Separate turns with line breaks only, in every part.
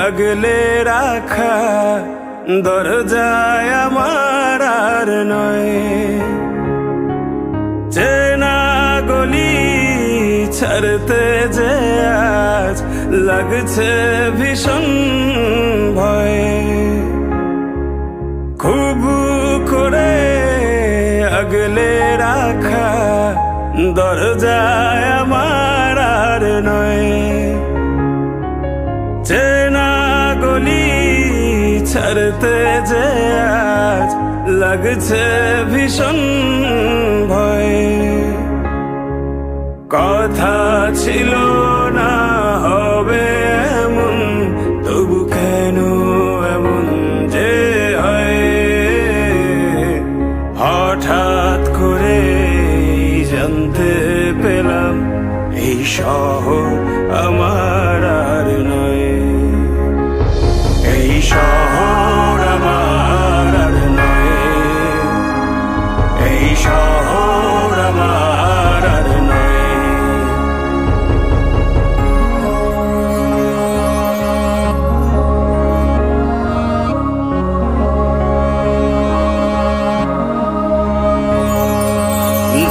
আগলে রাখা দরজায় আমার আর নয়। চেনা গলি ছাড়তে যে আজ লাগছে ভীষণ ভয়। খুব করে আগলে রাখা দরজায় আমার আর নয়। চেনা গলি ছাড়তে যে আজ লাগছে ভীষণ ভয়। কথা ছিল না হবে এমন, তবু কেন এমন যে হয়। হঠাৎ করে জানতে পেলাম এই শহর আমার আর নয়। এই শহর আমার আর নয়। এই শহর আমার আর নয়।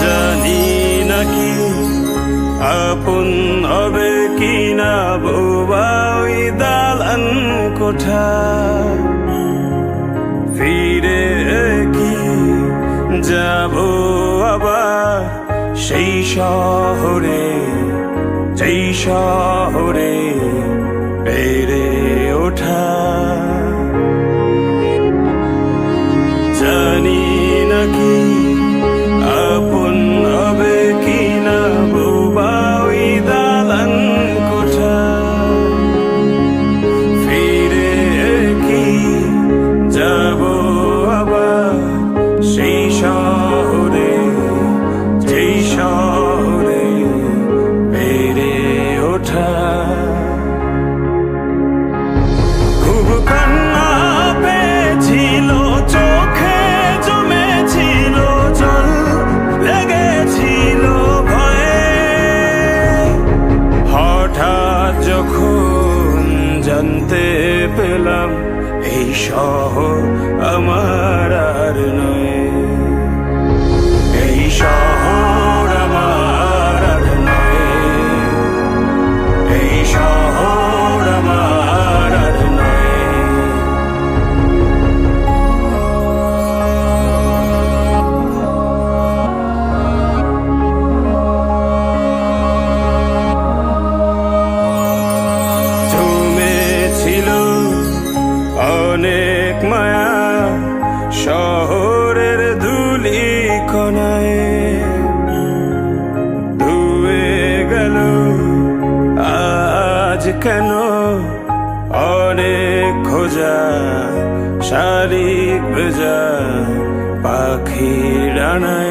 জানি নাকি আপন হবে কিনা বোবা ওই দালান কোঠা। ফিরে কি যাব আবার সেই শহরে, যেই শহরে বেড়ে ওঠা। জানি নাকি আপন হবে কিনা বোবা ওই দালান কোঠা। ফিরে কি যাব আবার সেই শহরে, যেই শহরে বেড়ে ওঠা। খুব কান্না পেয়েছিল চোখে, জমেছিল জল, লেগেছিল ভয়ে। হঠাৎ যখন জানতে পেলাম এই শহর আমার আর নয়। এই শহর আমার আর নয়। এই শহর আমার আর নয়। জমেছিল অনেক মায়া শহরের ধুলি কোনায়। ধুয়ে গেল আজ কেন অনেক খোঁজা, শালিক ভেজা পাখির ডানায়।